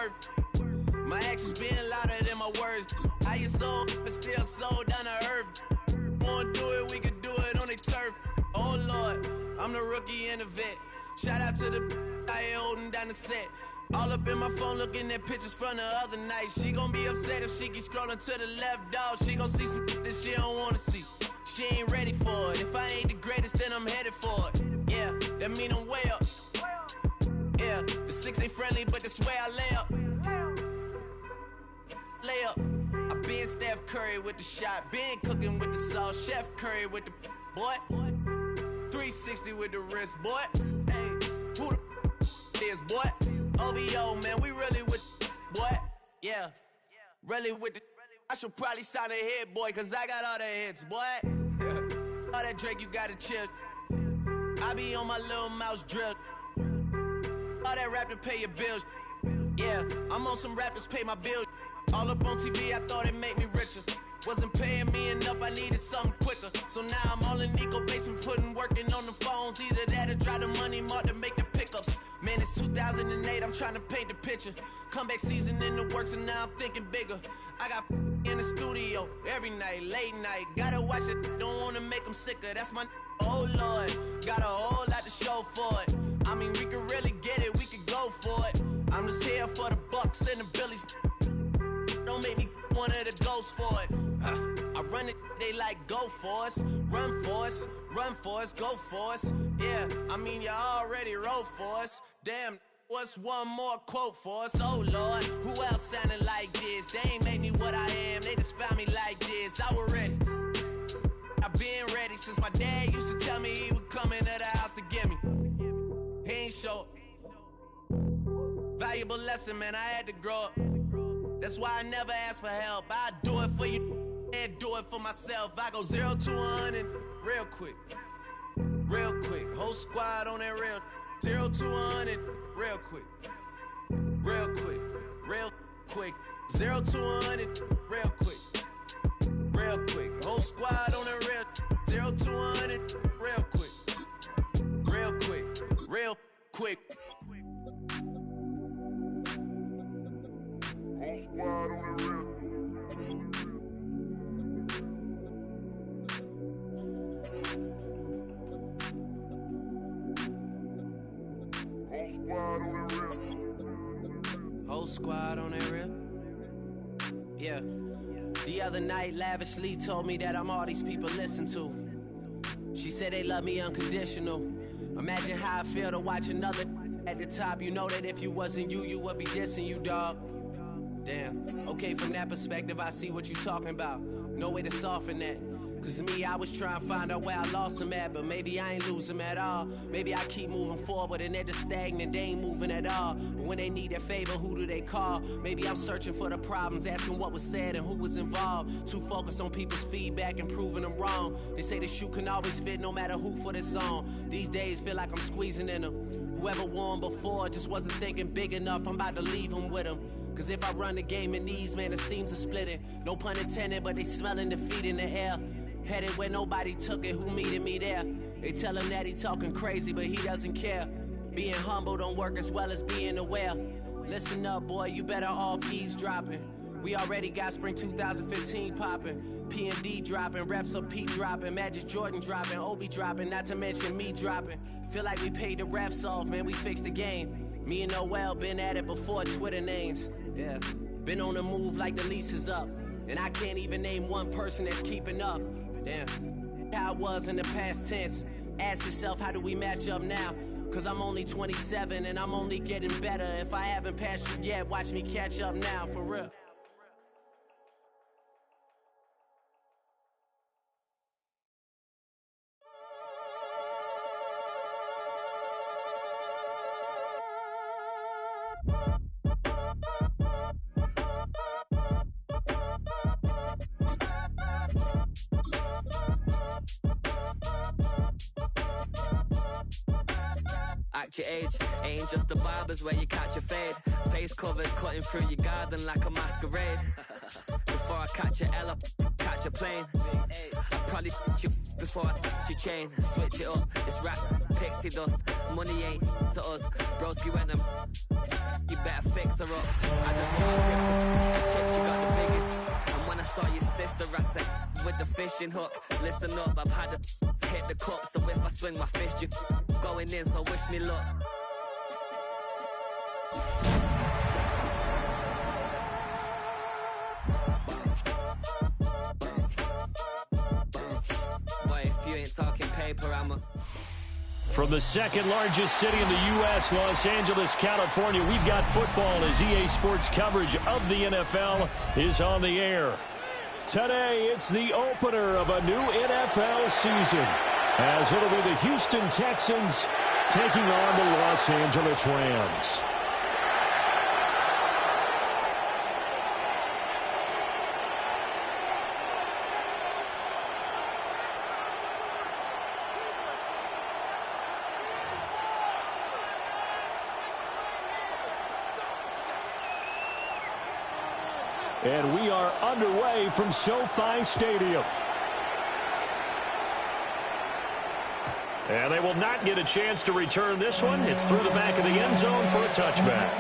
worth. My actions being louder than my words. How you sold, but still sold down to earth. Wanna do it, we can do it on the turf. Oh Lord, I'm the rookie and the vet. Shout out to the I ain't holding down the set. All up in my phone looking at pictures from the other night. She gon' be upset if she keep scrolling to the left, dog. She gon' see some that she don't wanna see. She ain't ready for it. If I ain't the greatest, then I'm headed for it. Yeah, that mean I'm way up. Yeah, the 6 ain't friendly, but that's where I lay up. Lay up. I been Steph Curry with the shot. Been cooking with the sauce. Chef Curry with the boy. 360 with the wrist, boy. Hey, who the is, boy? OVO, man, we really with boy. Yeah, really with the. I should probably sign a hit, boy, cause I got all the hits, boy. All that Drake, you gotta chill. I be on my little mouse drip. All that rap to pay your bills. Yeah, I'm on some rappers pay my bills. All up on TV, I thought it made me richer. Wasn't paying me enough, I needed something quicker. So now I'm all in Nico basement, working on the phones. Either that or drive the money mark to make the pickups. Man, it's 2008, I'm trying to paint the picture. Comeback season in the works and now I'm thinking bigger. I got in the studio every night, late night. Gotta watch it, don't wanna make them sicker. That's my oh Lord, got a whole lot to show for it. I mean, we could really get it, we could go for it. I'm just here for the Bucks and the Billies. Don't make me one of the ghosts for it. I run it, they like go for us. Run for us, run for us, go for us. Yeah, I mean you already wrote for us. Damn, what's one more quote for us? Oh Lord, who else sounded like this? They ain't made me what I am, they just found me like this. I was ready, I've been ready since my dad used to tell me he would come into the house to get me. He ain't show up. Valuable lesson, man, I had to grow up. That's why I never ask for help. I do it for you and do it for myself. I go 0 to 100 real quick. Real quick. Whole squad on that real. 0 to 100 real quick. Real quick. Real quick. 0 to 100 real quick. Real quick. Whole squad on that real. 0 to 100 real quick. Real quick. Real quick. Whole squad on that real. Yeah. The other night, lavishly told me that I'm all these people listen to. She said they love me unconditional. Imagine how I feel to watch another at the top. You know that if you wasn't you, you would be dissing you, dog. Damn. Okay, from that perspective, I see what you talking about. No way to soften that. Cause me, I was trying to find out where I lost them at, but maybe I ain't lose them at all. Maybe I keep moving forward and they're just stagnant, they ain't moving at all. But when they need their favor, who do they call? Maybe I'm searching for the problems, asking what was said and who was involved. Too focused on people's feedback and proving them wrong. They say the shoe can always fit no matter who for this song. These days feel like I'm squeezing in them. Whoever won before just wasn't thinking big enough, I'm about to leave them with them. Cause if I run the game in these, man, the seams are splitting. No pun intended, but they smelling defeat in the air. Headed where nobody took it, who meeted me there? They tell him that he talking crazy, but he doesn't care. Being humble don't work as well as being aware. Listen up, boy, you better off eavesdropping. We already got spring 2015 popping. P&D dropping, reps of P dropping, Magic Jordan dropping, Obi dropping, not to mention me dropping. Feel like we paid the refs off, man, we fixed the game. Me and Noel been at it before Twitter names. Yeah, been on the move like the lease is up. And I can't even name one person that's keeping up. Damn, how it was in the past tense. Ask yourself, how do we match up now? Cause I'm only 27 and I'm only getting better. If I haven't passed you yet, watch me catch up now, for real. Act your age, ain't just the barbers where you catch a fade. Face covered, cutting through your garden like a masquerade. Before I catch a L up, catch a plane. I'd probably f*** you before I f*** your chain. Switch it up, it's rap, pixie dust. Money ain't to us, broski went and you better fix her up. with the fishing hook. Listen up, I've had to hit the cup, so if I swing my fist, you going in, so wish me luck. Boy, if you ain't talking paper, I'm a... From the second largest city in the U.S., Los Angeles, California, we've got football as EA Sports coverage of the NFL is on the air. Today, it's the opener of a new NFL season, as it'll be the Houston Texans taking on the Los Angeles Rams. And we are underway from SoFi Stadium. And they will not get a chance to return this one. It's through the back of the end zone for a touchback.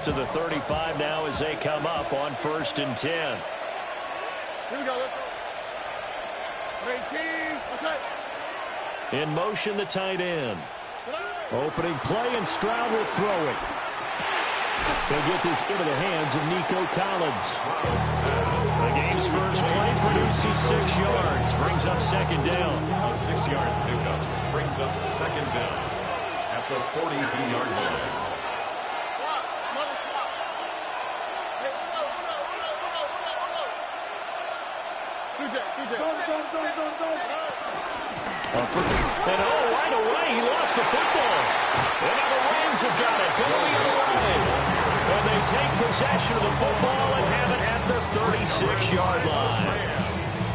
To the 35 now as they come up on 1st and 10. Here we go. Let's go. In motion, the tight end. Opening play, and Stroud will throw it. They'll get this into the hands of Nico Collins. The game's first play produces 6 yards. Brings up second down. A 6-yard pickup brings up second down at the 42-yard line. And right away, he lost the football. And now the Rams have got it going the other way. And they take possession of the football and have it at the 36-yard line.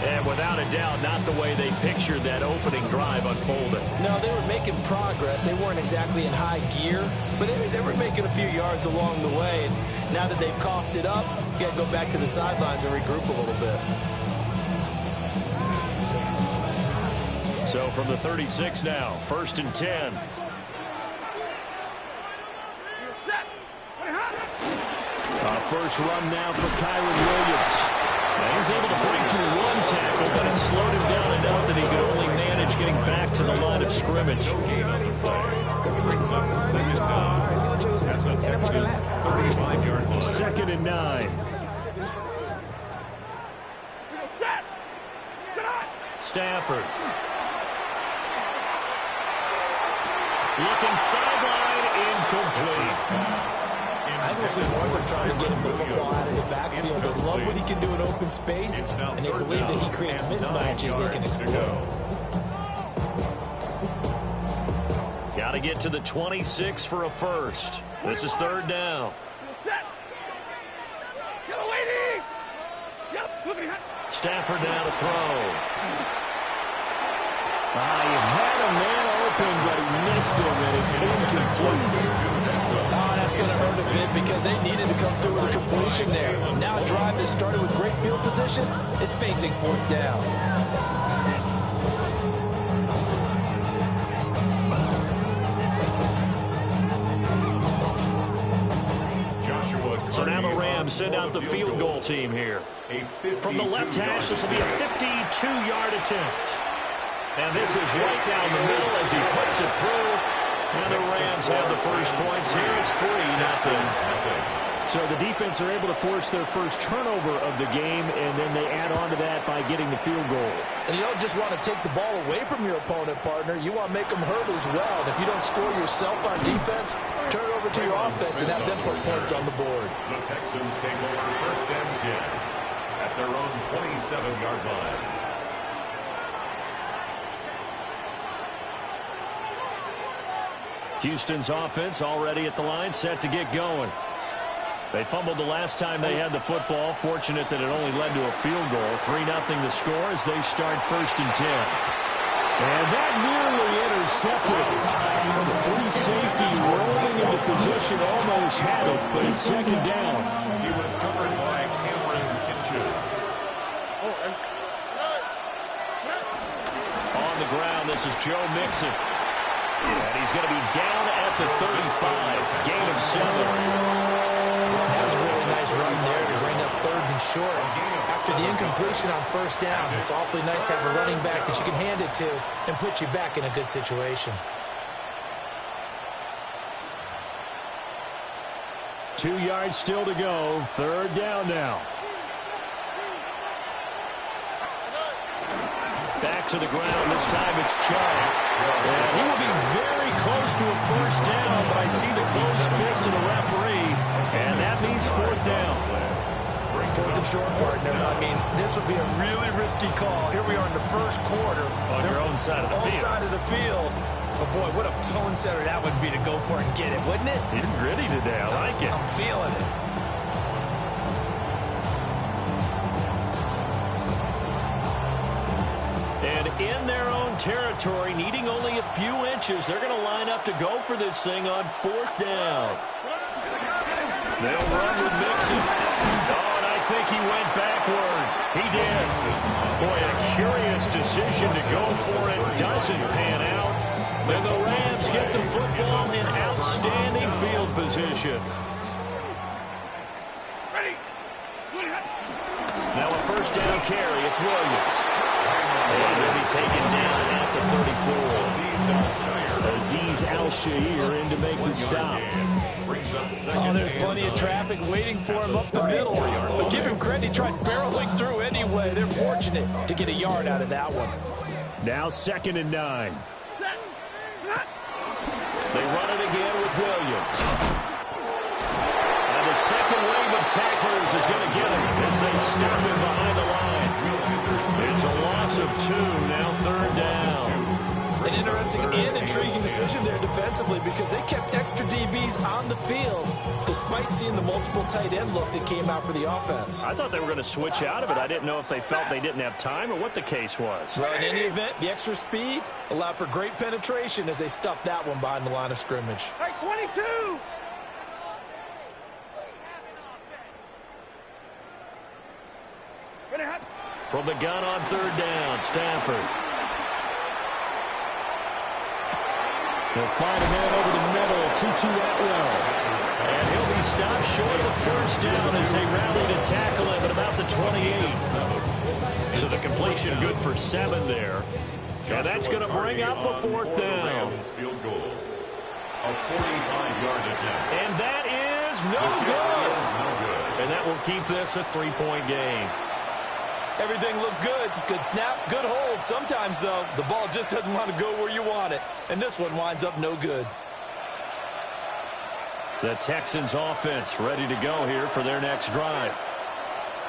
And without a doubt, not the way they pictured that opening drive unfolded. No, they were making progress. They weren't exactly in high gear, but they were making a few yards along the way. And now that they've coughed it up, you got to go back to the sidelines and regroup a little bit. So from the 36 now, 1st and 10. First run now for Kyron Williams. Now he's able to break to 1 tackle, but it slowed him down enough that he could only manage getting back to the line of scrimmage. Brings up second down at the Texans 35-yard line. 2nd and 9. Stafford. Looking sideline, incomplete. I think see more than trying to get him the football out of the backfield. They love what he can do in open space, and they believe that he creates mismatches they can exploit. Got to get to the 26 for a first. This is 3rd down. Stafford now to throw. He had a man open, but he missed him, and it's incomplete. That's going to hurt a bit because they needed to come through with a completion there. Now a drive that started with great field position is facing 4th down. So now the Rams send out the field goal team here. From the left hash, this will be a 52-yard attempt. And this is right down the middle as he puts it through. And the Rams have the first points here. It's 3-0. So the defense are able to force their first turnover of the game, and then they add on to that by getting the field goal. And you don't just want to take the ball away from your opponent, partner. You want to make them hurt as well. And if you don't score yourself on defense, turn it over to your offense and have them put points on the board. The Texans take over 1st and 10 at their own 27-yard line. Houston's offense already at the line, set to get going. They fumbled the last time they had the football. Fortunate that it only led to a field goal. 3-0 the score as they start 1st and 10. And that nearly intercepted. The free safety rolling into position, almost had it, but it's 2nd down. He was covered by ground. This is Joe Mixon. And he's going to be down at the 35. Gain of 7. That was a really nice run there to bring up 3rd and short. After the incompletion on 1st down, it's awfully nice to have a running back that you can hand it to and put you back in a good situation. 2 yards still to go. 3rd down now. Back to the ground. This time it's Chubb. And he will be very close to a 1st down, but I see the closed fist of the referee, and that means 4th down. 4th and short, partner. I mean, this would be a really risky call. Here we are in the 1st quarter. On your own side of the field. Side of the field. But, boy, what a tone setter that would be to go for it and get it, wouldn't it? You're gritty today. I like it. I'm feeling it. And in their own territory, needing only a few inches, they're going to line up to go for this thing on 4th down. They'll run with Mixon. Oh, and I think he went backward. He did. Boy, a curious decision to go for it. Doesn't pan out. Then the Rams get the football in outstanding field position. Now a 1st down carry. It's Williams. And they'll be taken down at the 34. Azeez Al-Shaair in to make the stop. Oh, there's plenty of traffic waiting for him up the middle. But give him credit, he tried barreling through anyway. They're fortunate to get a yard out of that one. Now 2nd and 9. They run it again with Williams. And the second wave of tacklers is going to get him as they stop him behind the line. It's a loss of 2, now 3rd down. An interesting and intriguing decision there defensively because they kept extra DBs on the field despite seeing the multiple tight end look that came out for the offense. I thought they were going to switch out of it. I didn't know if they felt they didn't have time or what the case was. Well, in any event, the extra speed allowed for great penetration as they stuffed that one behind the line of scrimmage. Hey, 22! From the gun on 3rd down, Stafford. They'll find a man over the middle, Tutu Atwell. And he'll be stopped short of the 1st down as they rally to tackle him at about the 28. So the completion good for 7 there. And that's going to bring up a 4th down. Field goal. A 45-yard attempt. And that is no good. And that will keep this a 3-point game. Everything looked good. Good snap, good hold. Sometimes, though, the ball just doesn't want to go where you want it. And this one winds up no good. The Texans offense ready to go here for their next drive.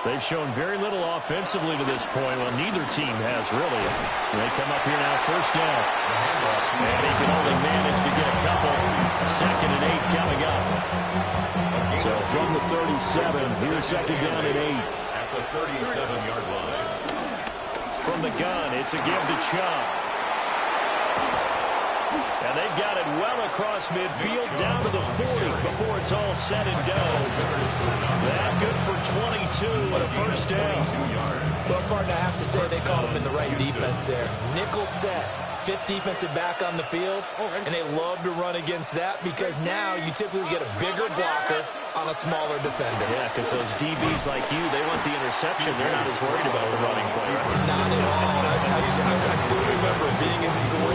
They've shown very little offensively to this point. Well, neither team has really. They come up here now 1st down. And he can only manage to get a couple. 2nd and 8 coming up. So from the 37, here's 2nd down and 8. The 37-yard line. From the gun, it's a give to Chubb. And they've got it well across midfield, down to the 40 before it's all said and done. That good for 22 and a 1st down. Well, partner, I have to say they caught him in the right defense there. Nickel set. 5th defensive back on the field, and they love to run against that because now you typically get a bigger blocker on a smaller defender. Yeah, because those DBs like you, they want the interception. They're not as worried about the running play, right? Not at all. I still remember being in school,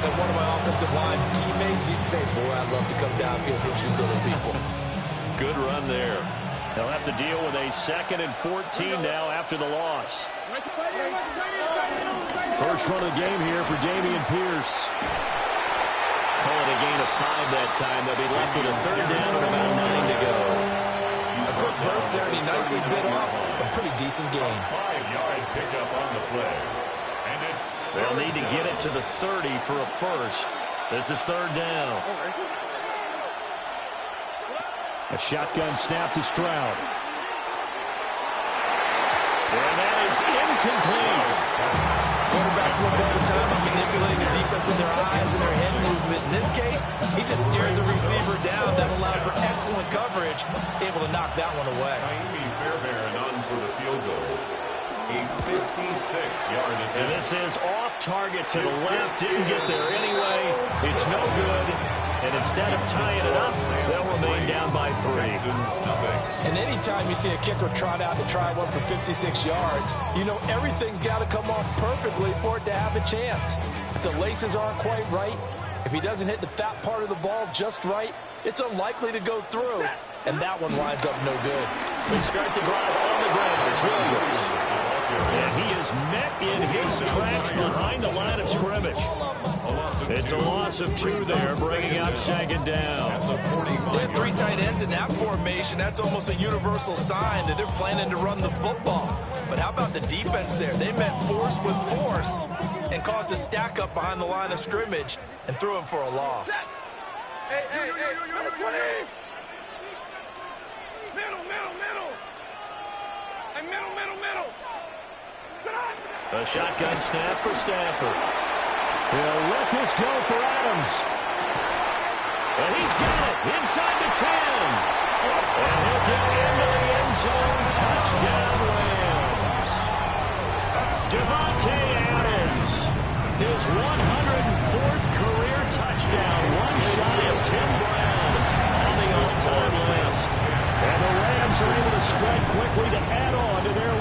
and one of my offensive line teammates used to say, boy, I'd love to come downfield and hit you little people. Good run there. They'll have to deal with a 2nd and 14 now after the loss. First run of the game here for Dameon Pierce. Call it a gain of 5 that time. They'll be left with a 3rd down and about 9 to go. A quick burst there, and he nicely bit off a pretty decent gain. 5-yard pickup on the play. And it's They'll need to get it to the 30 for a 1st. This is 3rd down. A shotgun snap to Stroud. And that is incomplete. Quarterbacks work all the time on manipulating the defense with their eyes and their head movement. In this case, he just steered the receiver down. That allowed for excellent coverage, able to knock that one away. Miami Fairbairn on for the field goal. A 56-yard attempt. And this is off target to the left. Didn't get there anyway. It's no good. And instead of tying it up, they'll remain down by 3. And anytime you see a kicker trot out to try one for 56 yards, you know everything's got to come off perfectly for it to have a chance. If the laces aren't quite right, if he doesn't hit the fat part of the ball just right, it's unlikely to go through. And that one winds up no good. They start the drive on the ground. It's Williams. And he is met in his tracks behind the line of scrimmage. It's a loss of 2 there, bringing up 2nd down. They have 3 tight ends in that formation. That's almost a universal sign that they're planning to run the football. But how about the defense there? They met force with force and caused a stack up behind the line of scrimmage and threw him for a loss. Hey, number 20. Middle. Hey, middle. A shotgun snap for Stafford. He'll let this go for Adams. And he's got it inside the 10. And he'll get into the end zone. Touchdown Rams. Devontae Adams. His 104th career touchdown. One shy of Tim Brown on the all-time list. And the Rams are able to strike quickly to add on to their lead.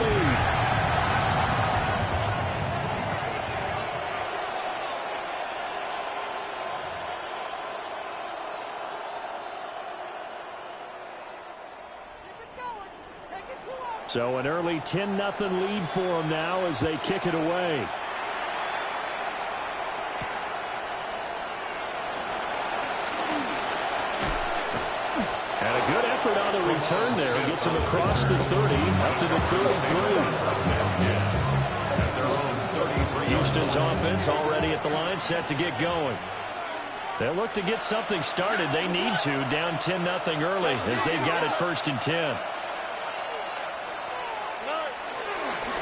So an early 10-0 lead for them now as they kick it away. And a good effort on the return there. Gets him across the 30, up to the 33. Houston's offense already at the line, set to get going. They'll look to get something started. They need to, down 10-0 early as they've got it 1st and 10.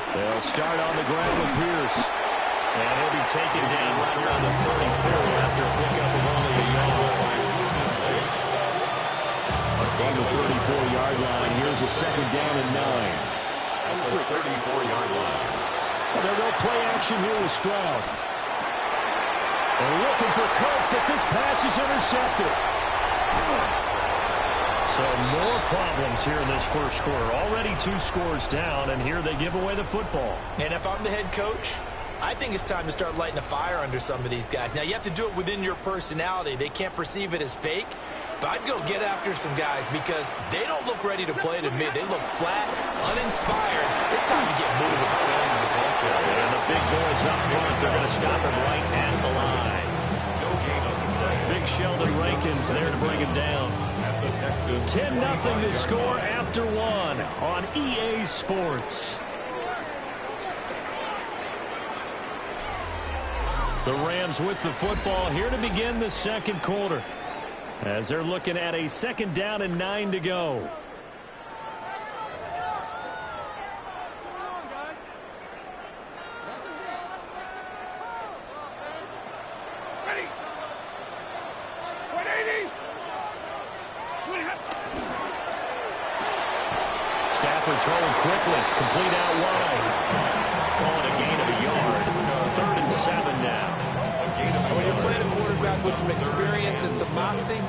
They'll start on the ground with Pierce. And he'll be taken down right around the 34 after a pickup of only a yard. On the 34-yard line, here's a 2nd down and 9. At the 34-yard line. Well, they'll go play action here with Stroud. They're looking for Cook, but this pass is intercepted. So more problems here in this first quarter. Already 2 scores down, and here they give away the football. And if I'm the head coach, I think it's time to start lighting a fire under some of these guys. Now, you have to do it within your personality. They can't perceive it as fake. But I'd go get after some guys because they don't look ready to play to me. They look flat, uninspired. It's time to get moving. And the big boys up front, they're going to stop him right at the line. Big Sheldon Rankins there to bring him down. 10-0 to score after 1 on EA Sports. The Rams with the football here to begin the 2nd quarter, as they're looking at a 2nd down and 9 to go. Ready. 180. Stafford throwing quickly, complete out wide. Call it a gain of a yard. 3rd and 7 now. When you're playing a quarterback with some experience and some moxie,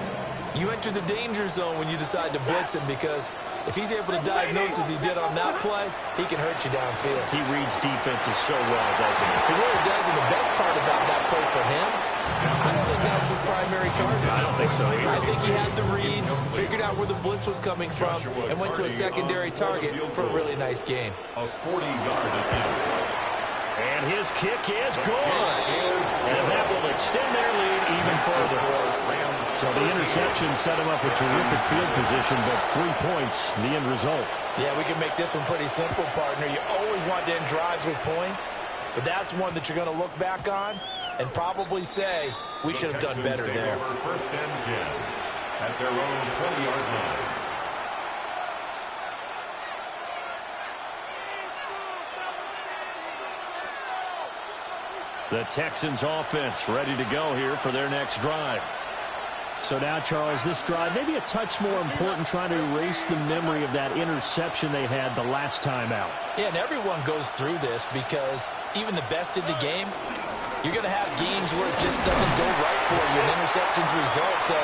you enter the danger zone when you decide to blitz him, because if he's able to diagnose as he did on that play, he can hurt you downfield. He reads defenses so well, doesn't he? He really does, and the best part about that play for him, I don't think that was his primary target. I don't think so either. I think he had the read, figured out where the blitz was coming from, and went to a secondary target for a really nice game. A 40-yard attempt. And his kick is good. And that will extend their lead even further. So the interception set him up a terrific field position, but 3 points, the end result. Yeah, we can make this one pretty simple, partner. You always want to end drives with points, but that's one that you're going to look back on and probably say, we should have done better there. 1st and 10 at their own 20-yard line. The Texans offense ready to go here for their next drive. So now, Charles, this drive maybe a touch more important, trying to erase the memory of that interception they had the last time out. Yeah, and everyone goes through this because even the best in the game, you're going to have games where it just doesn't go right for you, and interceptions result. So,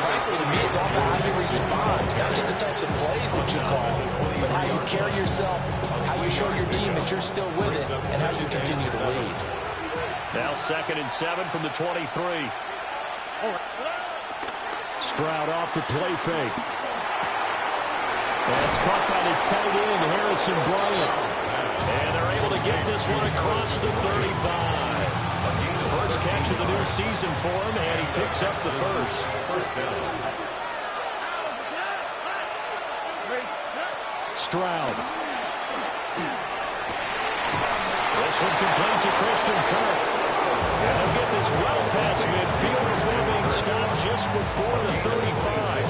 frankly, to me, it's all about how you respond, not just the types of plays that you call, but how you carry yourself, how you show your team that you're still with it, and how you continue to lead. Now 2nd and 7 from the 23. Stroud off the play fake. That's caught by the tight end, Harrison Bryant. And they're able to get this one across the 35. First catch of the new season for him, and he picks up the first. Stroud. This one complete to Christian Kirk. And they'll get this well past midfield before being stopped just before the 35.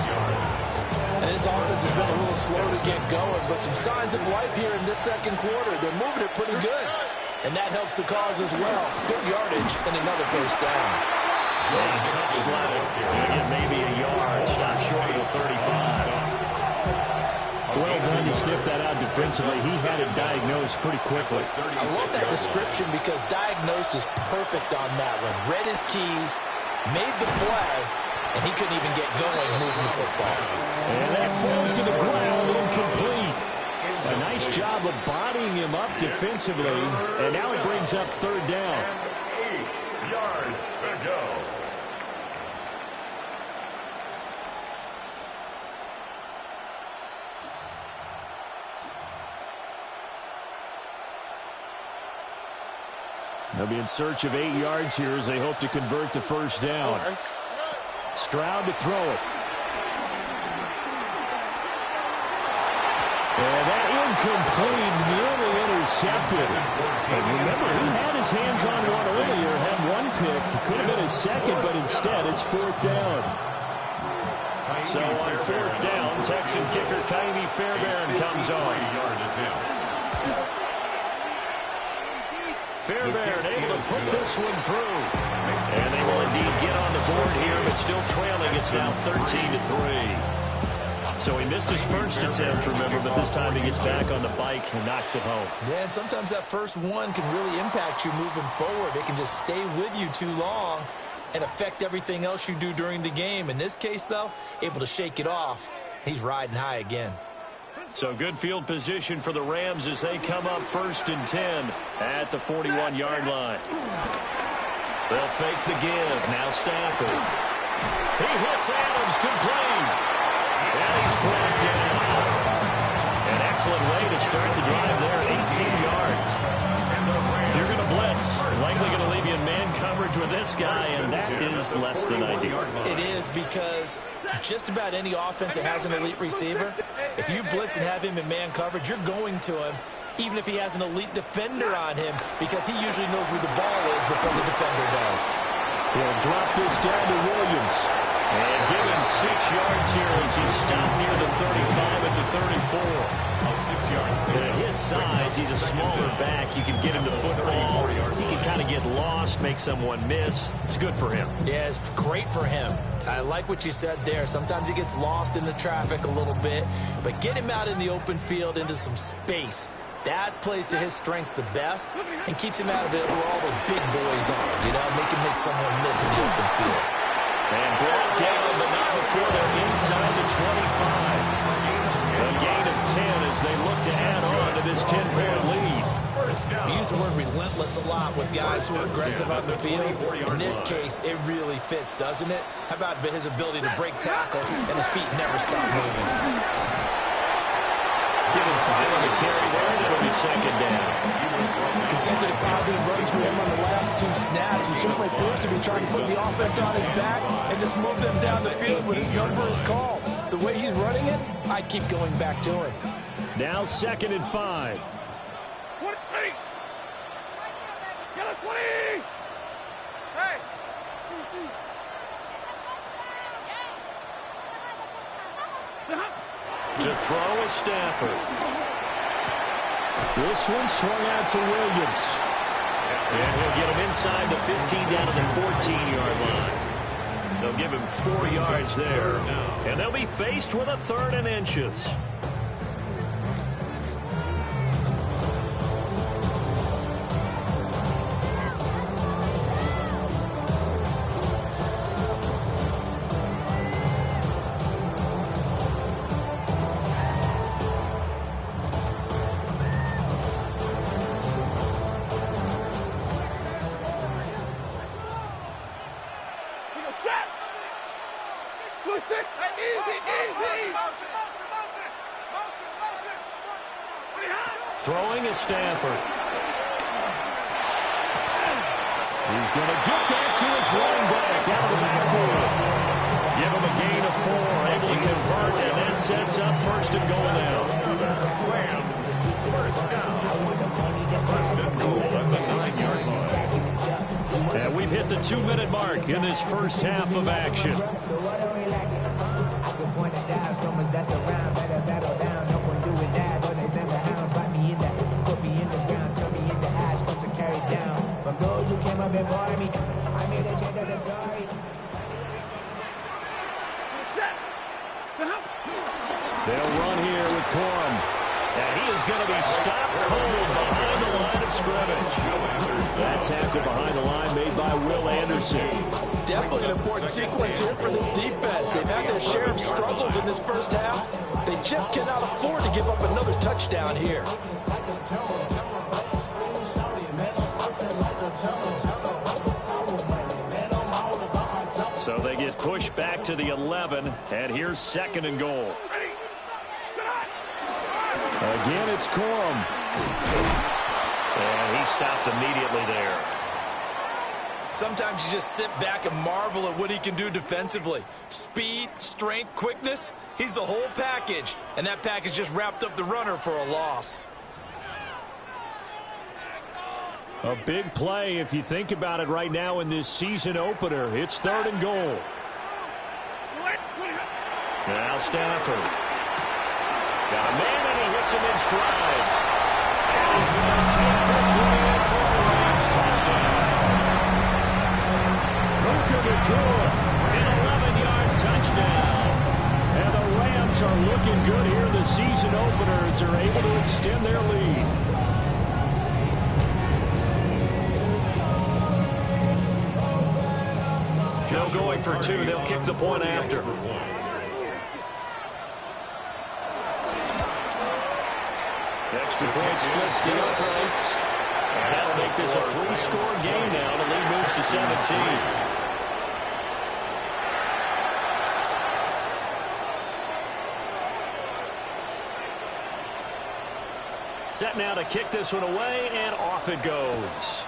And this offense has been a little slow to get going, but some signs of life here in this second quarter. They're moving it pretty good. And that helps the cause as well. Good yardage and another first down. Yeah, tough slap. Again, maybe a yard. Stop short of the 35. Well done to sniff that out defensively. He had it diagnosed pretty quickly. I love that description because diagnosed is perfect on that one. Read his keys, made the play, and he couldn't even get going moving the football. And that falls to the ground, incomplete. A nice job of bodying him up defensively, and now it brings up 3rd down. 8 yards to go. They'll be in search of 8 yards here as they hope to convert the first down. Stroud to throw it. And that incomplete, nearly intercepted. And remember, he had his hands on one earlier, had one pick. It could have been his second, but instead it's 4th down. So on 4th down, Texan kicker Kaimi Fairbairn comes on. Fairbairn able to put this one through. And they will indeed get on the board here, but still trailing. It's now 13-3. So he missed his first attempt, remember, but this time he gets back on the bike and knocks it home. Yeah, and sometimes that first one can really impact you moving forward. It can just stay with you too long and affect everything else you do during the game. In this case, though, able to shake it off. He's riding high again. So good field position for the Rams as they come up 1st and 10 at the 41-yard line. They'll fake the give. Now Stafford. He hits Adams complete. And he's brought down. An excellent way to start the drive there, 18 yards. If you're going to blitz, likely going to leave you in man coverage with this guy, and that is less than ideal. It is because just about any offense that has an elite receiver, if you blitz and have him in man coverage, you're going to him, even if he has an elite defender on him, because he usually knows where the ball is before the defender does. He'll drop this down to Williams. And given 6 yards here as he's stopped near the 35 at the 34. 6 yards. And at his size, he's a smaller back. You can get him the football. He can kind of get lost, make someone miss. It's good for him. Yeah, it's great for him. I like what you said there. Sometimes he gets lost in the traffic a little bit, but get him out in the open field into some space. That plays to his strengths the best and keeps him out of it where all the big boys are, make him make someone miss in the open field. And brought down, but not before they're inside the 25. A gain of 10 as they look to add on to this 10-point lead. We use the word relentless a lot with guys who are aggressive on the field. In this case, it really fits, doesn't it? How about his ability to break tackles and his feet never stop moving? Given 5 on the carry there, it'll be 2nd down. Consecutive positive runs for him on the last 2 snaps. He certainly appears to be trying to put the offense on his back and just move them down the field when his number is called. The way he's running it, I'd keep going back to him. Now 2nd and 5. 20. Get it, 20. Hey. To throw is Stafford. This one swung out to Williams. And he'll get him inside the 15 down to the 14-yard line. They'll give him 4 yards there. And they'll be faced with a 3rd and inches. Throwing is Stafford. He's going to get that to his running back out of the backfield. Give him a gain of 4, able to convert, and that sets up 1st and goal now. Rams, 1st down. 1st and goal at the 9-yard line. And we've hit the 2-minute mark in this first half of action. They'll run here with Corum. And he is going to be stopped cold behind the line of scrimmage. That tackle behind the line made by Will Anderson. Definitely an important sequence here for this defense. They've had their share of struggles in this first half. They just cannot afford to give up another touchdown here. So they get pushed back to the 11, and here's 2nd and goal. Again, it's Corum. And he stopped immediately there. Sometimes you just sit back and marvel at what he can do defensively. Speed, strength, quickness, he's the whole package. And that package just wrapped up the runner for a loss. A big play if you think about it right now in this season opener. It's 3rd and goal. Now Stafford. Got a man and he hits him in stride. And he's going to take this one in for a Rams touchdown. An 11-yard touchdown. And the Rams are looking good here. The season openers are able to extend their lead. Joe going for 2. They'll kick the point after. Extra point splits the uprights. And that'll make this a 3-score game now. The lead moves to 17. Set now to kick this one away, and off it goes.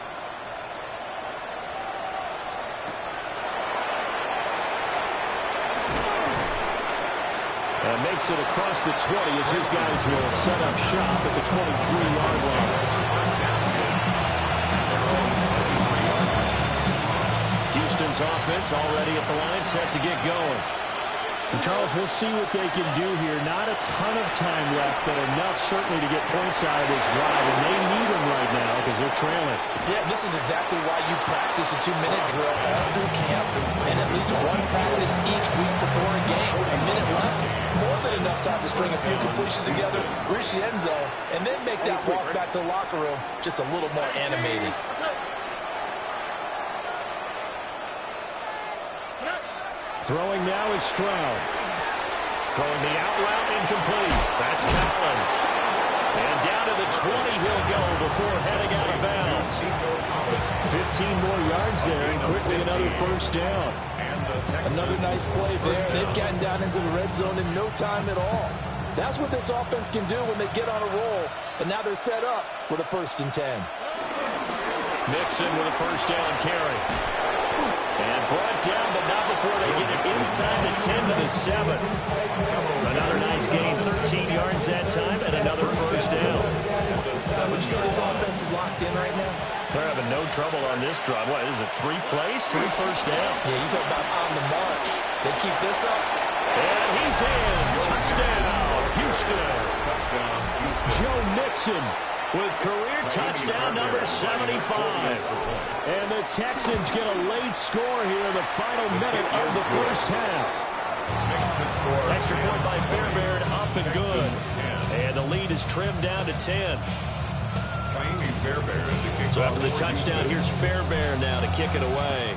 And makes it across the 20 as his guys will set up shop at the 23-yard line. Houston's offense already at the line, set to get going. And Charles, we'll see what they can do here. Not a ton of time left, but enough certainly to get points out of this drive. And they need them right now because they're trailing. Yeah, this is exactly why you practice a 2-minute drill all through camp and at least one practice each week before a game. A minute left, more than enough time to string a few completions together, reach the end zone, and then make that walk back to the locker room just a little more animated. Throwing now is Stroud. Throwing the out route incomplete. That's Collins. And down to the 20 he'll go before heading out of bounds. 15 more yards there and quickly another 1st down. Another nice play there. They've gotten down into the red zone in no time at all. That's what this offense can do when they get on a roll. And now they're set up with a 1st and 10. Mixon with a 1st down carry. And brought down, but not before they get it inside the 10 to the 7. Another nice gain, 13 yards that time, and another 1st down. Would you say this offense is locked in right now? They're having no trouble on this drive. What, is it 3 plays, 3 1st downs? Yeah, you talk about on the march. They keep this up. And he's in. Touchdown, Houston. Touchdown, Houston. Joe Mixon with career touchdown number 75. And the Texans get a late score here in the final minute of the first half. Extra point by Fairbairn, up and good. And the lead is trimmed down to 10. So after the touchdown, here's Fairbairn now to kick it away.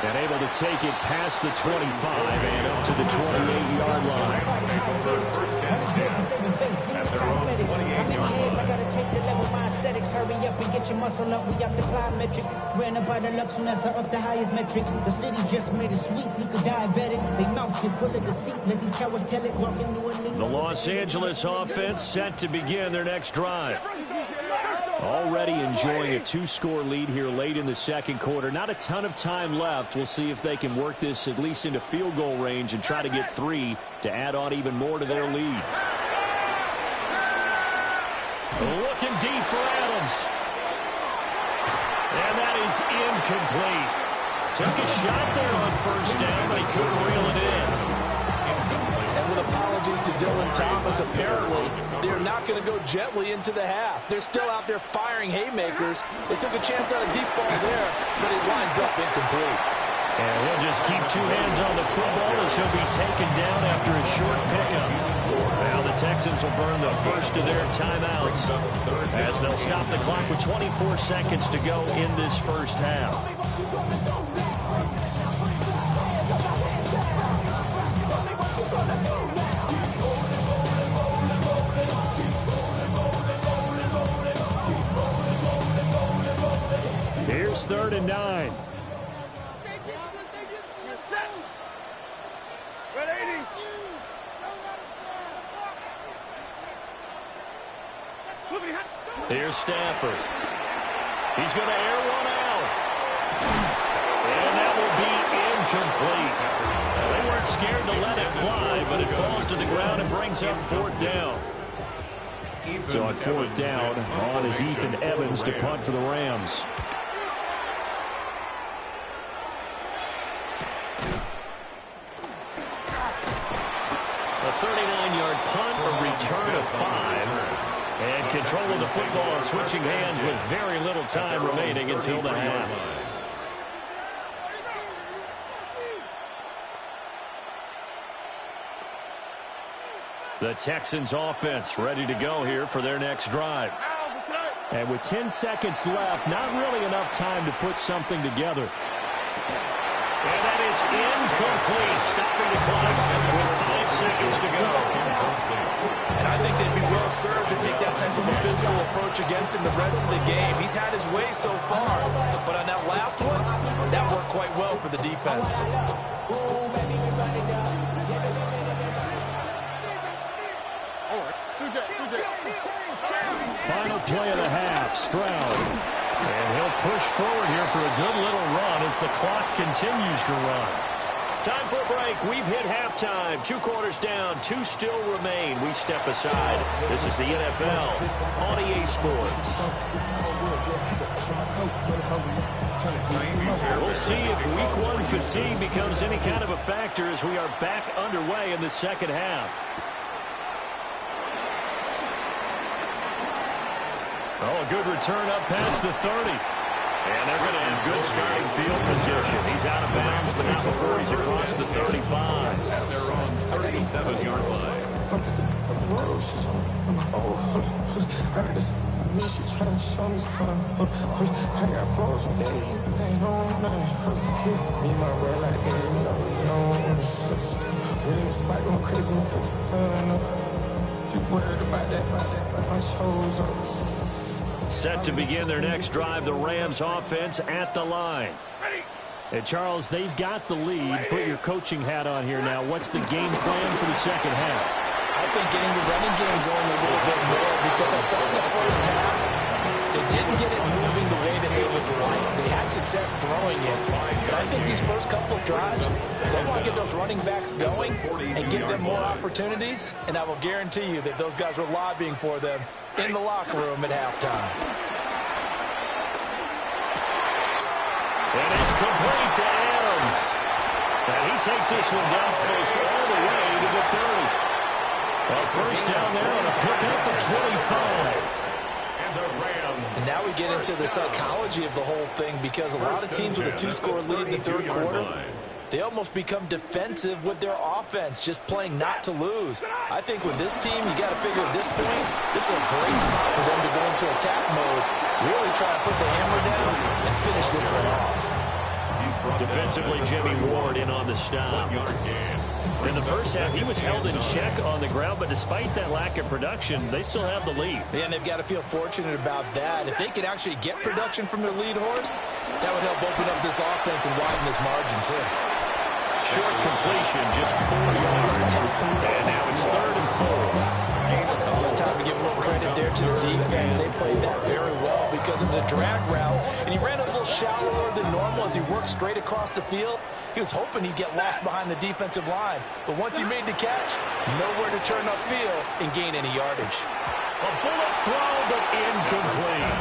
And able to take it past the 25 and up to the 28-yard line. I gotta take the level, my aesthetics. Hurry up and get your muscle up. We up the plyometric. Ran up by the Lux, that's up the highest metric. The city just made it sweet. You could diabetic. They mouth get full of deceit. Let these cowards tell it. Walk into a knee. The Los Angeles offense set to begin their next drive. Already enjoying a 2-score lead here late in the second quarter. Not a ton of time left. We'll see if they can work this at least into field goal range and try to get 3 to add on even more to their lead. Looking deep for Adams. And that is incomplete. Took a shot there on first down, but he couldn't reel it in. And with apologies to Dylan Thomas, apparently they're not going to go gently into the half. They're still out there firing haymakers. They took a chance on a deep ball there, but it winds up incomplete. And he'll just keep 2 hands on the football as he'll be taken down after a short pickup. Now the Texans will burn the first of their timeouts as they'll stop the clock with 24 seconds to go in this first half. Here's 3rd and 9. Here's Stafford. He's going to air one out. And that will be incomplete. Now, they weren't scared to let it fly, but it falls to the ground and brings up 4th down. So on 4th down, on is Ethan Evans to punt for the Rams. A 39-yard punt, a return of 5. And control of the football, switching hands with very little time remaining until the half. The Texans offense ready to go here for their next drive. And with 10 seconds left, not really enough time to put something together. And that is incomplete, stopping the clock with 5 seconds to go. And I think they'd be well served to take that type of a physical approach against him the rest of the game. He's had his way so far, but on that last one, that worked quite well for the defense. Final play of the half, Stroud. And he'll push forward here for a good little run as the clock continues to run. Time for a break. We've hit halftime. 2 quarters down. 2 still remain. We step aside. This is the NFL on EA Sports. We'll see if Week 1 fatigue becomes any kind of a factor as we are back underway in the second half. Oh, a good return up past the 30. And they're going to have good starting field position. He's out of bounds, but not before he's across the 35. They're on 37-yard line. Set to begin their next drive, the Rams offense at the line. And Charles, they've got the lead. Put your coaching hat on here now. What's the game plan for the second half? I think getting the running game going a little bit more, because I thought the first half they didn't get it moving the way that they would like. They had success throwing it, but I think these first couple of drives, they want to get those running backs going and give them more opportunities, and I will guarantee you that those guys were lobbying for them in the locker room at halftime. And it's complete to Adams. And he takes this one down almost all the way to the 30. Well, first down there on a pickup of 25. And now we get into the psychology of the whole thing, because a lot of teams with a 2-score lead in the third quarter, they almost become defensive with their offense, just playing not to lose. I think with this team, you got to figure at this point, this is a great spot for them to go into attack mode, really try to put the hammer down and finish this one off. Defensively, Jimmy Ward in on the stop. In the first half, he was held in check on the ground, but despite that lack of production, they still have the lead. Yeah, and they've got to feel fortunate about that. If they could actually get production from their lead horse, that would help open up this offense and widen this margin, too. Short completion, just 4 yards. And now it's 3rd and 4. It's time to give a little credit there to the defense. They played that very well because of the drag route, and he ran a little shallower than normal as he worked straight across the field. He was hoping he'd get lost behind the defensive line, but once he made the catch, nowhere to turn upfield and gain any yardage. A bullet throw, but incomplete.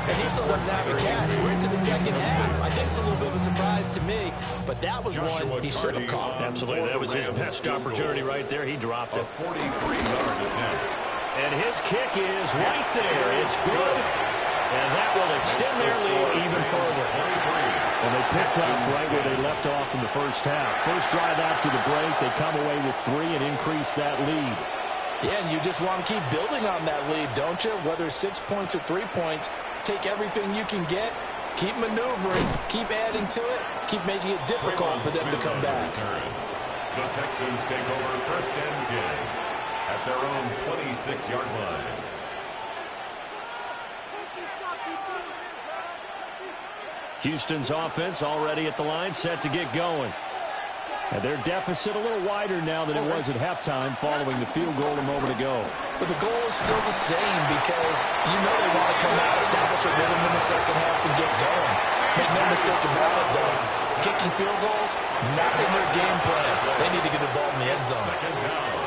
And he still doesn't have a catch. We're into the second half. I think it's a little bit of a surprise to me, but that was one he should have caught. Absolutely, that was his best opportunity right there. He dropped it. 43-yard attempt. And his kick is right there. It's good. And that will extend their lead even further. And they picked up right where they left off in the first half. First drive after the break, they come away with 3 and increase that lead. Yeah, and you just want to keep building on that lead, don't you? Whether it's 6 points or 3 points, take everything you can get, keep maneuvering, keep adding to it, keep making it difficult for them to come back. The Texans take over 1st and 10 at their own 26-yard line. Houston's offense already at the line, set to get going. And their deficit a little wider now than it was at halftime following the field goal a moment ago. But the goal is still the same, because you know they want to come out, establish a rhythm in the second half, and get going. Make no mistake about it, though. Kicking field goals, not in their game plan. They need to get involved in the end zone. Second down.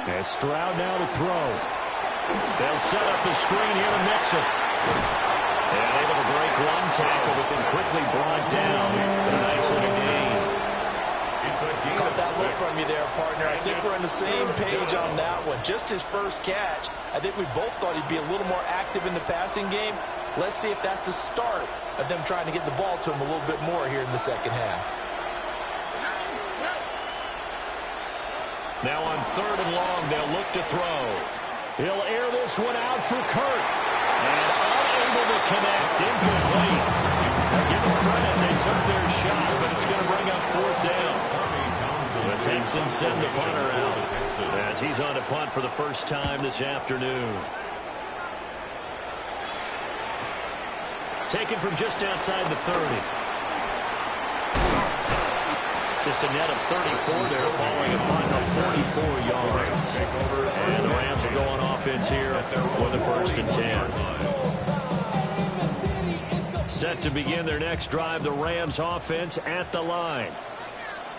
And Stroud now to throw. They'll set up the screen here to Mixon. And able to break one tackle, but then quickly brought down. A nice little gain. Caught that look from you there, partner. I think we're on the same page on that one. Just his first catch. I think we both thought he'd be a little more active in the passing game. Let's see if that's the start of them trying to get the ball to him a little bit more here in the second half. Now on 3rd and long, they'll look to throw. He'll air this one out for Kirk. And unable to connect. Incomplete. Give them credit. They took their shot, but it's going to bring up 4th down. The Texans send the punter out as he's on to punt for the first time this afternoon. Taken from just outside the 30. Just a net of 34 there following a punt of 44 yards. And the Rams are going offense here for the 1st and 10. Set to begin their next drive, the Rams offense at the line.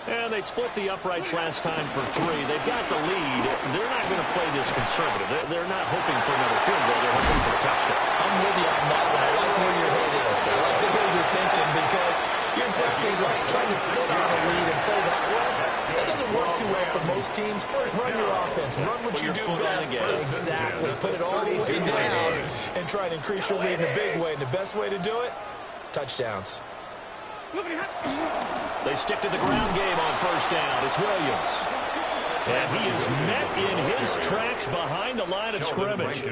And they split the uprights last time for 3. They've got the lead. They're not going to play this conservative. They're not hoping for another field goal. They're hoping for a touchdown. I'm with you on that one. I like where your head is. I like the way you're thinking, because you're exactly right. Trying to sit on a lead and play that way, that doesn't work too well for most teams. Run your offense. Run what you do best. Exactly. Put it all the way down and try and increase your lead in a big way. And the best way to do it, touchdowns. They stick to the ground game on 1st down. It's Williams. And he is met in his tracks behind the line of scrimmage.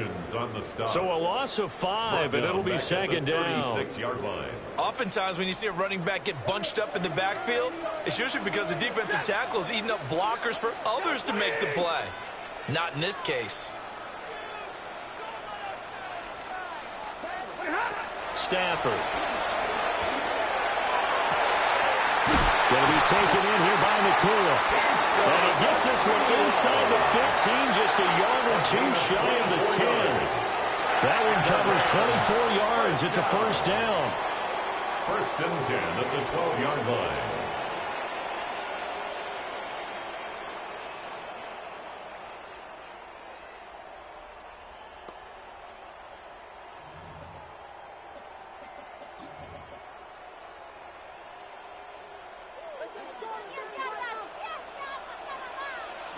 So a loss of 5, and it'll be 2nd down. Oftentimes when you see a running back get bunched up in the backfield, it's usually because the defensive tackle is eating up blockers for others to make the play. Not in this case. Stafford. Going to be taken in here by Nakua. And he gets this one inside the 15, just a yard or 2 shy of the 10. That one covers 24 yards. It's a 1st down. 1st and 10 at the 12-yard line.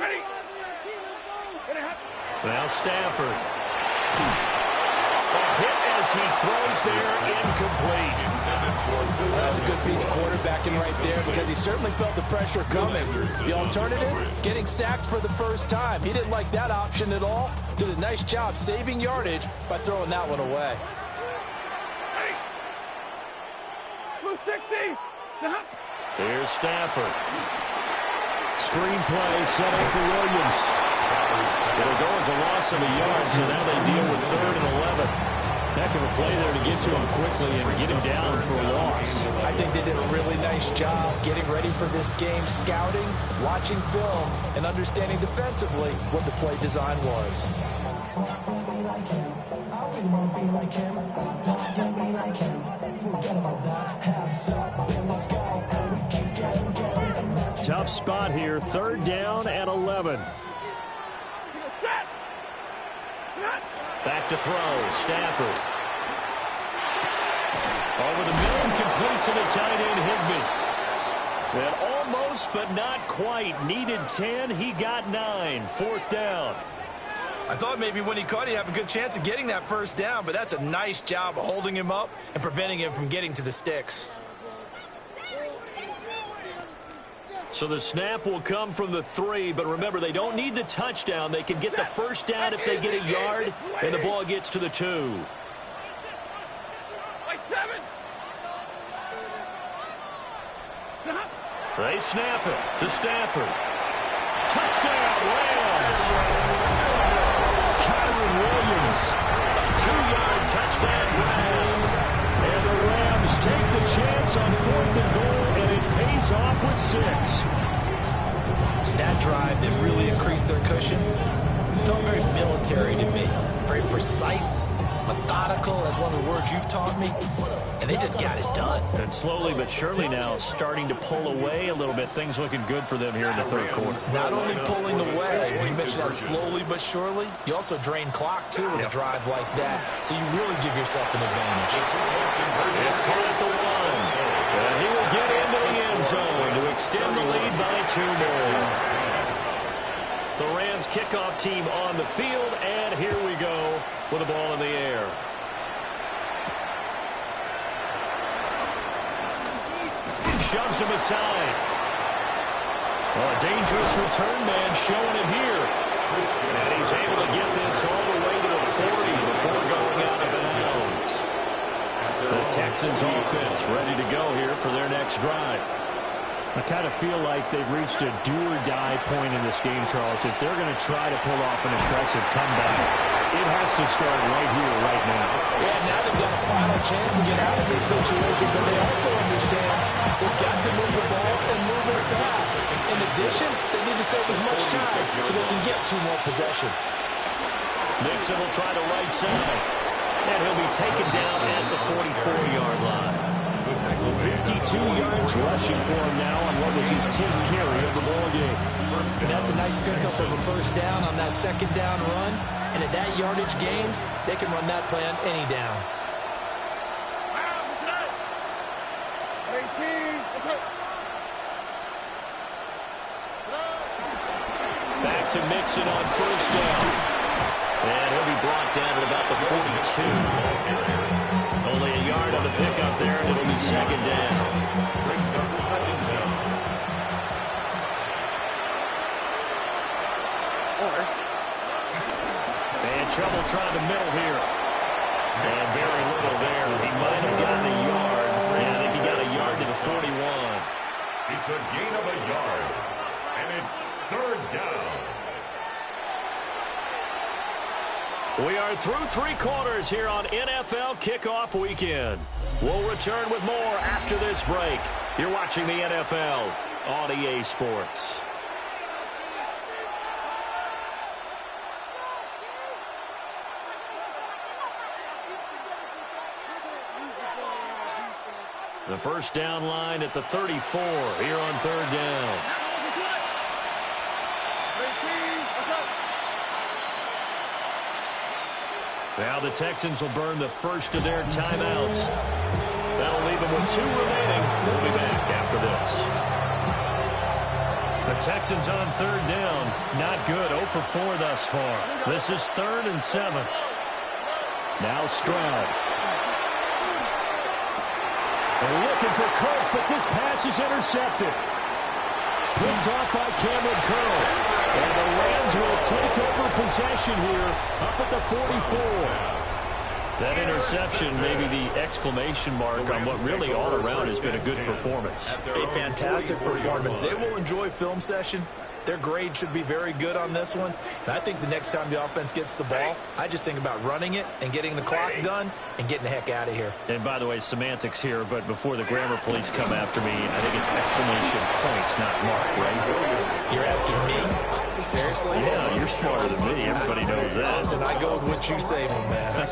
Ready? Now Stafford. A hit as he throws there, incomplete. That's a good piece of quarterbacking right there because he certainly felt the pressure coming. The alternative, getting sacked for the first time. He didn't like that option at all. Did a nice job saving yardage by throwing that one away. Hey! Blue 60! Here's Stafford. Screenplay set up for Williams. It'll go as a loss of a yard, so now they deal with 3rd and 11. Heck of a play there to get to him quickly and get him down for a loss. I think they did a really nice job getting ready for this game, scouting, watching film, and understanding defensively what the play design was. Tough spot here, 3rd down and 11. Back to throw, Stafford. Over the middle, complete to the tight end, Higbee. And almost, but not quite. Needed 10, he got 9. 4th down. I thought maybe when he caught it, he'd have a good chance of getting that first down, but that's a nice job of holding him up and preventing him from getting to the sticks. So the snap will come from the 3, but remember, they don't need the touchdown. They can get the first down if they get a yard, and the ball gets to the 2. Like 7. They snap it to Stafford. Touchdown, Rams! Kyron Williams, a 2-yard touchdown grab. And the Rams take the chance on 4th and goal, and it pays off with 6. That drive that really increased their cushion felt very military to me. Very precise, methodical, that's one of the words you've taught me. And they just got it done. And slowly but surely now starting to pull away a little bit. Things looking good for them here in the 3rd quarter. Not only pulling away, you mentioned that slowly but surely, you also drain clock, too, with a drive like that. So you really give yourself an advantage. It's caught at the 1. And he will get into the end zone to extend the lead by 2 more. The Rams kickoff team on the field, and here we go with the ball in the air. Shoves him aside. Oh, a dangerous return man showing it here. And he's able to get this all the way to the 40 before going out of bounds. The Texans offense ready to go here for their next drive. I kind of feel like they've reached a do-or-die point in this game, Charles. If they're going to try to pull off an impressive comeback, it has to start right here, right now. Yeah, now they've got a final chance to get out of this situation, but they also understand they've got to move the ball and move it fast. In addition, they need to save as much time so they can get 2 more possessions. Mixon will try the right side, and he'll be taken down at the 44-yard line. 52 yards rushing for him now on what was his 10th carry of the ball game. And that's a nice pickup of a first down on that 2nd down run. And at that yardage gained, they can run that play on any down. Back to Mixon on first down. And he'll be brought down at about the 42. Only a yard on the pickup there, and it'll be 2nd down. Brings up 2nd down. And trouble trying the middle here. And very little there. He might have gotten a yard. Yeah, I think he got a yard to the 41. It's a gain of a yard. And it's 3rd down. We are through 3 quarters here on NFL Kickoff Weekend. We'll return with more after this break. You're watching the NFL on EA Sports. The first down line at the 34 here on 3rd down. Now the Texans will burn the first of their timeouts. That'll leave them with 2 remaining. We'll be back after this. The Texans on 3rd down. Not good. 0 for 4 thus far. This is 3rd and 7. Now Stroud. They're looking for Cook, but this pass is intercepted. Picked off by Cameron Curl. And the Rams will take over possession here up at the 44. That interception, maybe the exclamation mark on what really all around has been a good performance. A fantastic performance. They will enjoy film session. Their grade should be very good on this one. And I think the next time the offense gets the ball, I just think about running it and getting the clock done and getting the heck out of here. And by the way, semantics here, but before the grammar police come after me, I think it's exclamation points, not mark, right? You're asking me? Seriously? Yeah, you're smarter than me. Everybody knows that. Listen, I go with what you say, my man.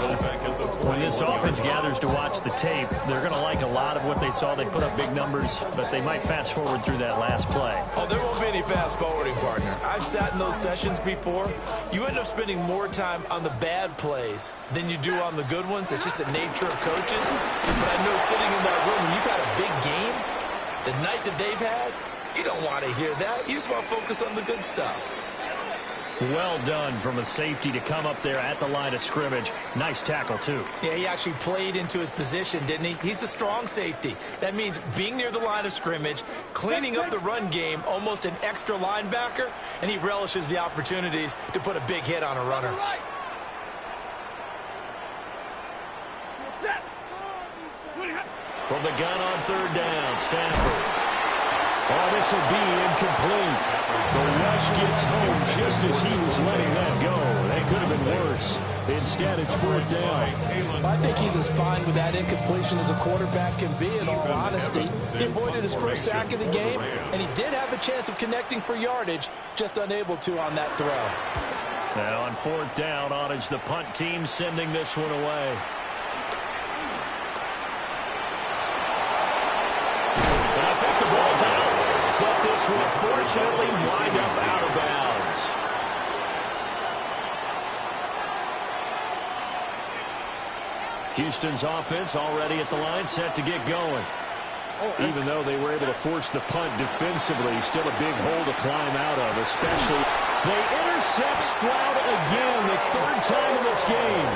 When this offense gathers to watch the tape, they're going to like a lot of what they saw. They put up big numbers, but they might fast forward through that last play. Oh, there won't be any fast forwarding, partner. I've sat in those sessions before. You end up spending more time on the bad plays than you do on the good ones. It's just the nature of coaches. But I know sitting in that room, when you've had a big game, the night that they've had, you don't want to hear that. You just want to focus on the good stuff. Well done from a safety to come up there at the line of scrimmage. Nice tackle, too. Yeah, he actually played into his position, didn't he? He's the strong safety. That means being near the line of scrimmage, cleaning up the run game, almost an extra linebacker, and he relishes the opportunities to put a big hit on a runner. From the gun on 3rd down, Stafford. Oh, this will be incomplete. The rush gets home just as he was letting that go. That could have been worse. Instead, it's 4th down. I think he's as fine with that incompletion as a quarterback can be, in all honesty. He avoided his first sack of the game, and he did have a chance of connecting for yardage, just unable to on that throw. Now on 4th down, on is the punt team sending this one away. And I think the ball's out. But this will fortunately wind up out of bounds. Houston's offense already at the line, set to get going. Even though they were able to force the punt defensively, still a big hole to climb out of, especially. They intercept Stroud again, the 3rd time in this game.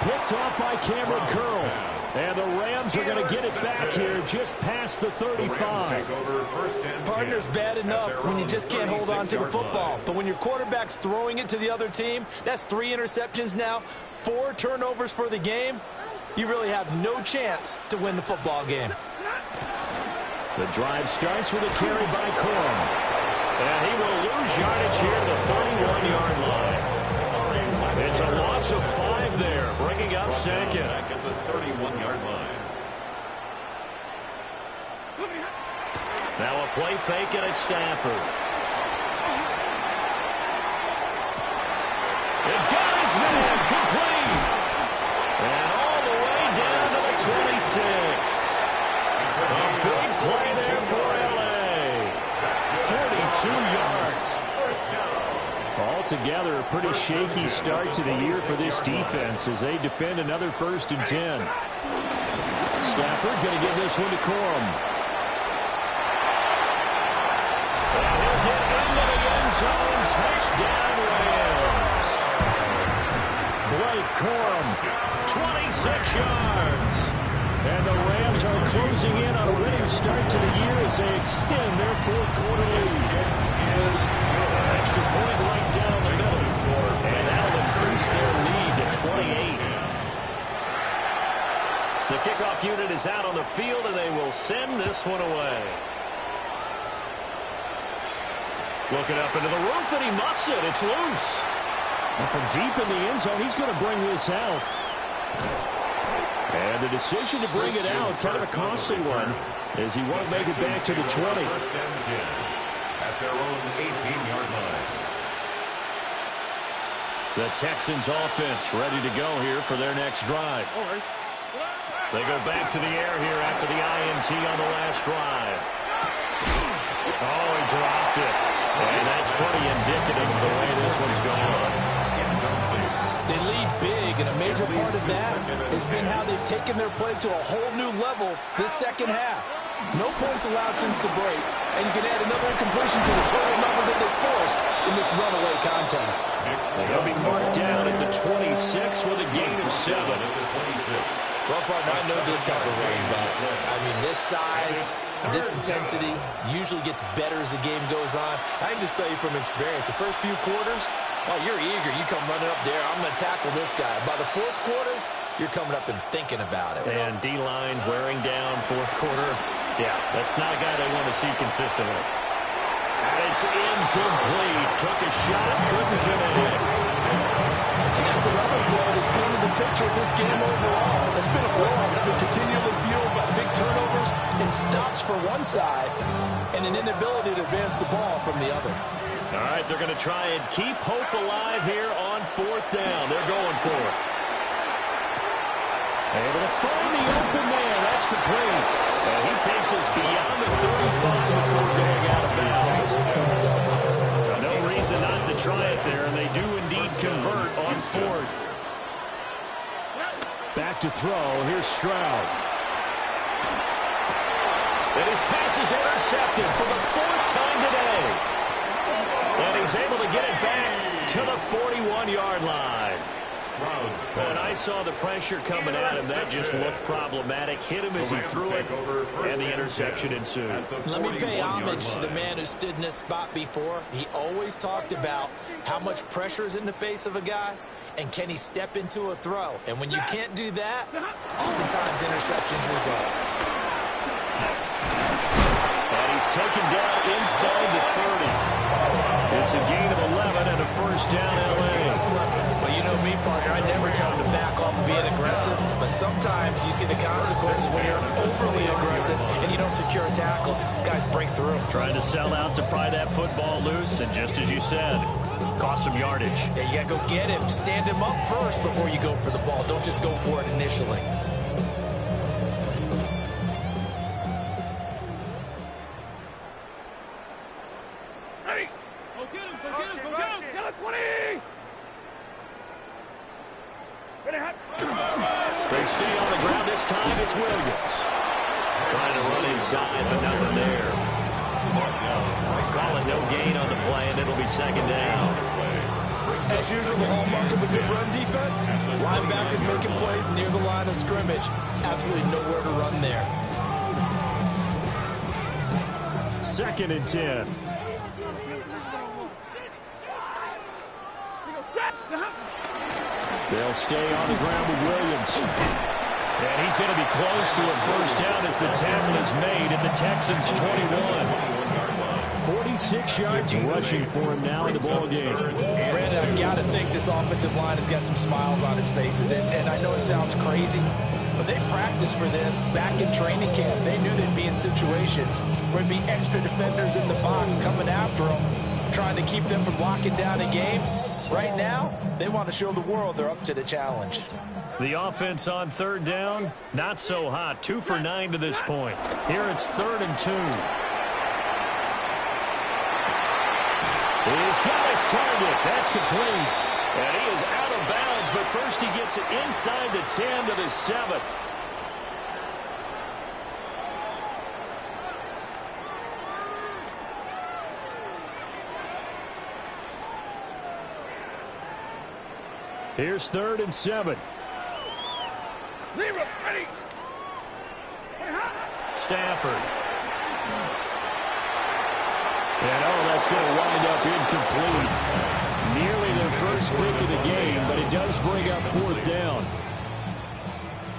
Picked off by Cameron Curl. And the Rams are going to get it back here just past the 35. Partner's bad enough when you just can't hold on to the football. But when your quarterback's throwing it to the other team, that's 3 interceptions now, 4 turnovers for the game. You really have no chance to win the football game. The drive starts with a carry by Corum. And he will lose yardage here to the 31-yard line. It's a loss of 5 there, bringing up 2nd. Back at the 31-yard line. Now a play fake and it's Stafford. It got his man complete. And all the way down to the 26. A big play there for L.A. 42 yards. Altogether, a pretty shaky start to the year for this defense as they defend another 1st and 10. Stafford going to give this one to Corum. And he'll get into the end zone. Touchdown, Rams. Blake Corum, 26 yards. And the Rams are closing in on a winning start to the year as they extend their 4th quarter lead. Extra point right down the middle. And that'll increase their lead to 28. The kickoff unit is out on the field, and they will send this one away. Looking up into the roof, and he muffs it. It's loose. And from deep in the end zone, he's going to bring this out. And the decision to bring it out, kind of a costly one, as he won't make it back to the 20. 1st and 10 at their own 18-yard line. The Texans offense ready to go here for their next drive. They go back to the air here after the INT on the last drive. Oh, he dropped it. And that's pretty indicative of the way this one's going. They lead big, and a major part of that has been how they've taken their play to a whole new level this second half. No points allowed since the break, and you can add another incompletion to the total number that they forced in this runaway contest. They'll be marked down at the 26 with a gain of 7. Well, partner, I know this type of running back. I mean, this size, this intensity usually gets better as the game goes on. I can just tell you from experience, the first few quarters, oh, you're eager. You come running up there, I'm going to tackle this guy. By the fourth quarter, you're coming up and thinking about it. And D-line wearing down fourth quarter. Yeah, that's not a guy they want to see consistently. And it's incomplete. Took a shot, couldn't connect. And that's another play that's painted the picture of this game overall. It's been a blowout. It's been continually fueled by big turnovers and stops for one side and an inability to advance the ball from the other. All right, they're going to try and keep hope alive here on fourth down. They're going for it. Able to find the open man. That's complete. And he takes us beyond the 35 before going out of bounds. No reason not to try it there, and they do indeed convert on fourth. Back to throw. Here's Stroud. And his pass is intercepted for the fourth time today. And he's able to get it back to the 41-yard line. And I saw the pressure coming at him. That just looked problematic. Hit him as he threw it, and the interception ensued. Let me pay homage to the man who stood in this spot before. He always talked about how much pressure is in the face of a guy, and can he step into a throw. And when you can't do that, oftentimes interceptions result. And he's taken down inside the 30. It's a gain of 11 and a first down, L.A. Well, you know me, partner. I never tell him to back off being aggressive, but sometimes you see the consequences when you're overly aggressive and you don't secure tackles. Guys break through. Trying to sell out to pry that football loose, and just as you said, cost some yardage. Yeah, you got to go get him. Stand him up first before you go for the ball. Don't just go for it initially. They stay on the ground this time. It's Williams. Trying to run inside, but nothing there. Call it no gain on the play, and it'll be second down. As usual, the hallmark of a good run defense, linebackers making plays near the line of scrimmage. Absolutely nowhere to run there. Second and 10. They'll stay on the ground with Williams. And he's going to be close to a first down as the tackle is made at the Texans' 21. 46 yards rushing for him now in the ball game. Brandon, I've got to think this offensive line has got some smiles on its faces. And I know it sounds crazy, but they practiced for this back in training camp. They knew they'd be in situations where there'd be extra defenders in the box coming after them, trying to keep them from locking down a game. Right now, they want to show the world they're up to the challenge. The offense on third down, not so hot. 2 for 9 to this point. Here it's 3rd and 2. He's got his target. That's complete. And he is out of bounds, but first he gets it inside the 10 to the 7. Here's 3rd and 7. Stafford. And that's going to wind up incomplete. Nearly their first pick of the game, but it does bring up 4th down.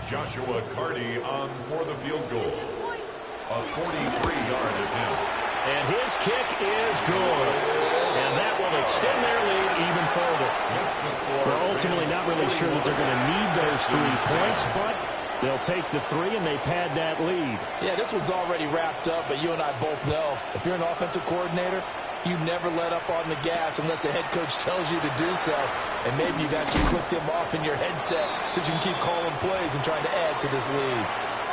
Joshua Carty on for the field goal. A 43-yard attempt. And his kick is good. And that will extend their lead even further. They're ultimately not really sure that they're going to need those 3 points, but they'll take the 3 and they pad that lead. Yeah, this one's already wrapped up, but you and I both know if you're an offensive coordinator, you never let up on the gas unless the head coach tells you to do so. And maybe you've actually clicked him off in your headset so you can keep calling plays and trying to add to this lead.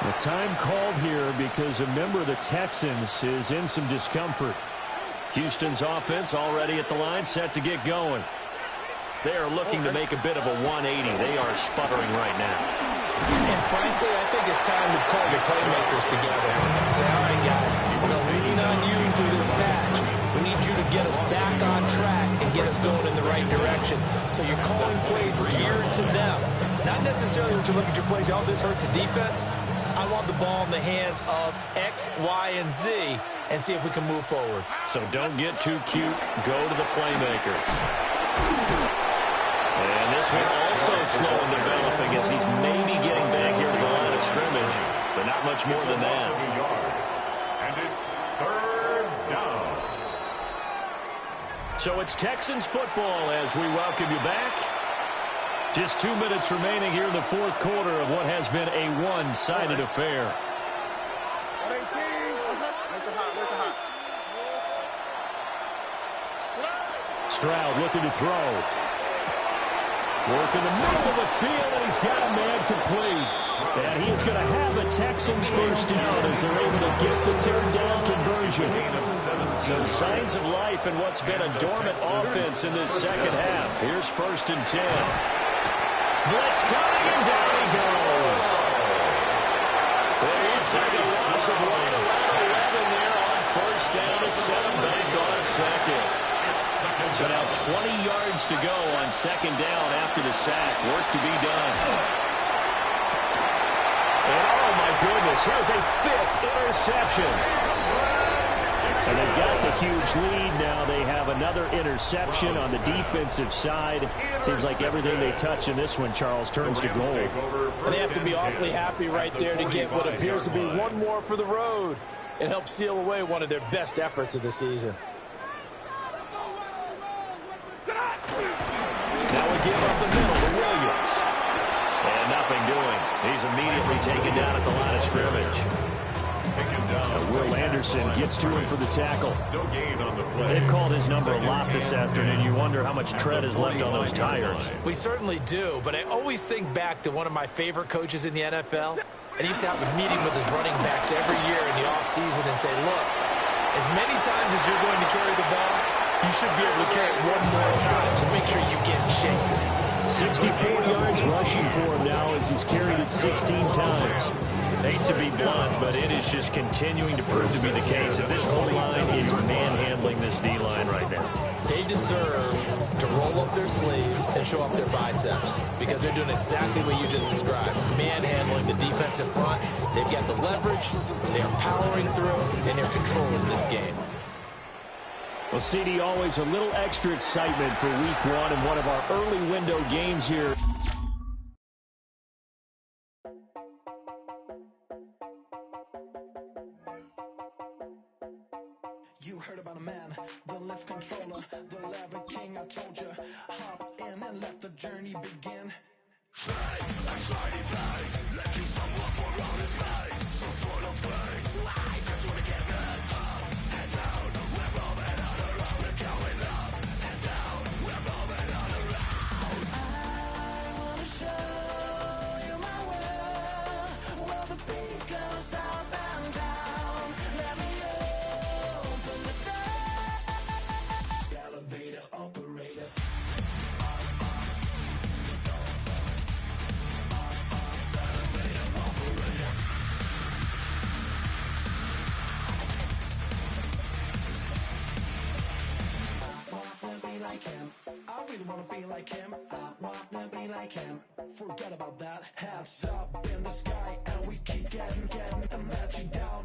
The time called here because a member of the Texans is in some discomfort. Houston's offense already at the line, set to get going. They are looking to make a bit of a 180. They are sputtering right now. And frankly, I think it's time to call your playmakers together and say, all right, guys, we're going to lean on you through this patch. We need you to get us back on track and get us going in the right direction. So you're calling plays geared to them. Not necessarily when you look at your plays, oh, this hurts the defense. I want the ball in the hands of X, Y, and Z and see if we can move forward. So don't get too cute. Go to the playmakers. And this one also slow in developing as he's maybe getting back here to the line of scrimmage, but not much more than that. And it's third down. So it's Texans football as we welcome you back. Just 2 minutes remaining here in the fourth quarter of what has been a one-sided affair. Stroud looking to throw. Work in the middle of the field, and he's got a man complete. And he is going to have a Texans first down as they're able to get the third down conversion. Some signs of life in what's been a dormant offense in this second half. Here's 1st and 10. Blitz coming, and down he goes. It looks like a loss of right around 11 there on 1st down to set him back on 2nd. So now 20 yards to go on 2nd down after the sack. Work to be done. And oh my goodness, here's a 5th interception. And they've got the huge lead now. They have another interception on the defensive side. Seems like everything they touch in this one, Charles, turns to gold. And they have to be awfully happy right there to get what appears to be one more for the road. It helps seal away one of their best efforts of the season. Now we give up the middle to Williams. And nothing doing. He's immediately taken down at the line of scrimmage. Will Anderson gets to him for the tackle. They've called his number a lot this afternoon. You wonder how much tread is left on those tires. We certainly do, but I always think back to one of my favorite coaches in the NFL. And he used to have a meeting with his running backs every year in the offseason and say, look, as many times as you're going to carry the ball, you should be able to carry it one more time, so make sure you get in shape. 64 yards rushing for him now as he's carried it 16 times. Hate to be blunt, but it is just continuing to prove to be the case that this whole line is manhandling this D-line right now. They deserve to roll up their sleeves and show up their biceps because they're doing exactly what you just described, manhandling the defensive front. They've got the leverage, they're powering through, and they're controlling this game. Well, CD, always a little extra excitement for week one and one of our early window games here. You heard about a man, the lift controller, the lever king, I told you. Hop in and let the journey begin. Straight like shiny flames, let you someone for all his face. So full of grace, I just wanna get that up and down. We're moving all around, we're going up and down. We're moving all around. I wanna show you my world, where the beat goes up and down. Let me open the door. Elevator operator. Like him, I really wanna be like him. I wanna be like him. Forget about that. Hats up in the sky, and we keep getting the magic down.